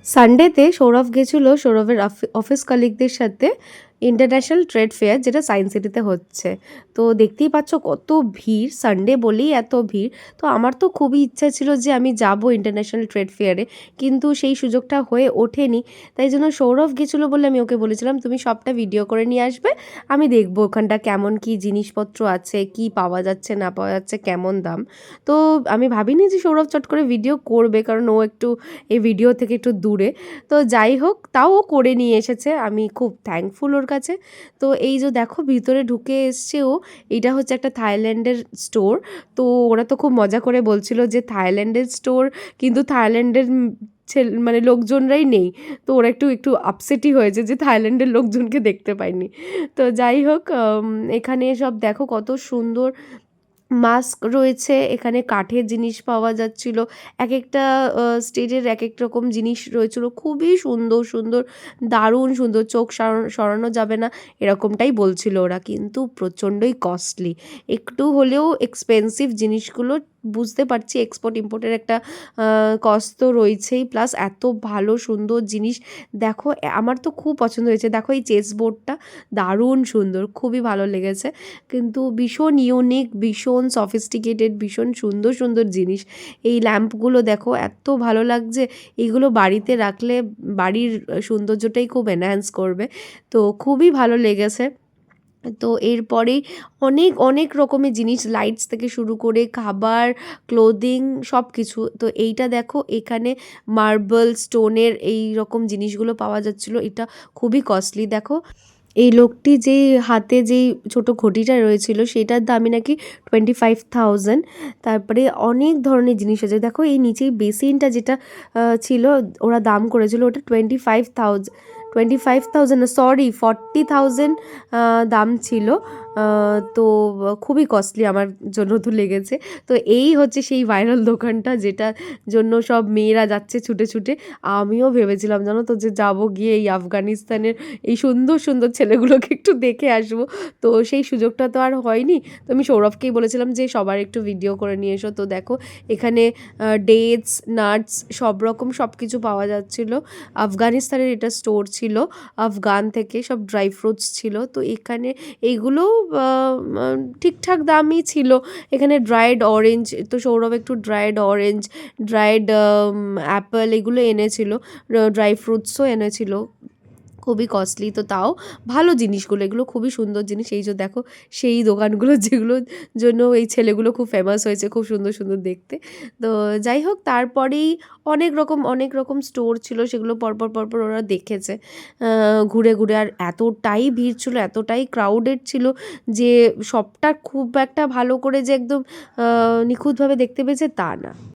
সানডেতে সৌরভ গেছিল সৌরভের অফিস কলিগদের সাথে ইন্টারন্যাশনাল ট্রেড ফেয়ার, যেটা সায়েন্স সিটিতে হচ্ছে। তো দেখতেই পাচ্ছ কত ভিড়, সানডে বলেই এত ভিড়। তো আমার তো খুবই ইচ্ছা ছিল যে আমি যাব ইন্টারন্যাশনাল ট্রেড ফেয়ারে, কিন্তু সেই সুযোগটা হয়ে ওঠেনি। তাই জন্য সৌরভ গেছিলো বলে আমি ওকে বলেছিলাম তুমি সবটা ভিডিও করে নিয়ে আসবে, আমি দেখবো ওখানটা কেমন কি জিনিসপত্র আছে, কি পাওয়া যাচ্ছে না পাওয়া যাচ্ছে, কেমন দাম। তো আমি ভাবিনি যে সৌরভ চট করে ভিডিও করবে, কারণ ও একটু এই ভিডিও থেকে একটু দূরে। তো যাই হোক, তাও ও করে নিয়ে এসেছে, আমি খুব থ্যাঙ্কফুল ওর কাছে। তো এই যে দেখো ভিতরে ঢুকে এসছে ও, এটা হচ্ছে একটা থাইল্যান্ডের স্টোর। তো ওরা তো খুব মজা করে বলছিল যে থাইল্যান্ডের স্টোর, কিন্তু থাইল্যান্ডের মানে লোকজনরাই নেই। তো ওরা একটু একটু আপসেটই হয়েছে যে থাইল্যান্ডের লোকজনকে দেখতে পায়নি। তো যাই হোক, এখানে সব দেখো কত সুন্দর মাস্ক রয়েছে, এখানে কাঠের জিনিস পাওয়া যাচ্ছিল, এক একটা স্টেজের এক এক রকম জিনিস রয়েছিল, খুবই সুন্দর সুন্দর, দারুণ সুন্দর, চোখ সরানো যাবে না এরকমটাই বলছিল ওরা, কিন্তু প্রচণ্ডই কস্টলি। একটু হলেও এক্সপেন্সিভ জিনিসগুলো, বুঝতে পারছি এক্সপোর্ট ইম্পোর্টের একটা কস্ট তো রয়েছেই, প্লাস এত ভালো সুন্দর জিনিস। দেখো আমার তো খুব পছন্দ হয়েছে, দেখো এই চেস বোর্ডটা দারুণ সুন্দর, খুবই ভালো লেগেছে, কিন্তু ভীষণ ইউনিক, ভীষণ সফিস্টিকেটেড, ভীষণ সুন্দর সুন্দর জিনিস। এই ল্যাম্পগুলো দেখো এত ভালো লাগছে, এইগুলো বাড়িতে রাখলে বাড়ির সৌন্দর্যটাই খুব এনহ্যান্স করবে। তো খুবই ভালো লেগেছে। তো এরপরেই অনেক অনেক রকমের জিনিস, লাইটস থেকে শুরু করে খাবার, ক্লোদিং, সব কিছু। তো এইটা দেখো, এখানে মার্বেল স্টোনের এই রকম জিনিসগুলো পাওয়া যাচ্ছিলো, এটা খুবই কস্টলি। দেখো এই লোকটি যেই হাতে যেই ছোট ঘটিটা রয়েছিল সেটার দামই নাকি 25,000। তারপরে অনেক ধরনের জিনিস আছে, দেখো এই নিচেই বেসিনটা যেটা ছিল ওরা দাম করেছিল, ওটা 25,000 সরি 40,000 দাম ছিল। তো খুবই কস্টলি আমার জন্য তো লেগেছে। তো এই হচ্ছে সেই ভাইরাল দোকানটা, যেটা জন্য সব মেয়েরা যাচ্ছে ছুটে ছুটে। আমিও ভেবেছিলাম জানো তো যে যাবো, গিয়ে এই আফগানিস্তানের এই সুন্দর সুন্দর ছেলেগুলোকে একটু দেখে আসবো। তো সেই সুযোগটা তো আর হয়নি। তো আমি সৌরভকেই বলেছিলাম যে সবার একটু ভিডিও করে নিয়ে এসো। তো দেখো এখানে ডেটস, নাটস, সব রকম সব কিছু পাওয়া যাচ্ছিলো। আফগানিস্তানের এটা স্টোর ছিল, আফগান থেকে সব ড্রাই ফ্রুটস ছিল। তো এখানে এইগুলো ঠিকঠাক দামই ছিল। এখানে ড্রাইড অরেঞ্জ, তো সৌরভ একটু ড্রাইড অরেঞ্জ, ড্রাইড অ্যাপেল এগুলো এনেছিল, ড্রাই ফ্রুটসও এনেছিল, খুবই কস্টলি। তো তাও ভালো জিনিসগুলো, এগুলো খুবই সুন্দর জিনিস। এই যে দেখো সেই দোকানগুলো যেগুলোর জন্য এই ছেলেগুলো খুব ফেমাস হয়েছে, খুব সুন্দর সুন্দর দেখতে। তো যাই হোক, তারপরেই অনেক রকম স্টোর ছিল, সেগুলো পরপর পরপর ওরা দেখেছে ঘুরে ঘুরে। আর এতটাই ভিড় ছিল, এতটাই ক্রাউডেড ছিল যে সবটা খুব একটা ভালো করে যে একদম নিখুঁতভাবে দেখতে পেয়েছে তা না।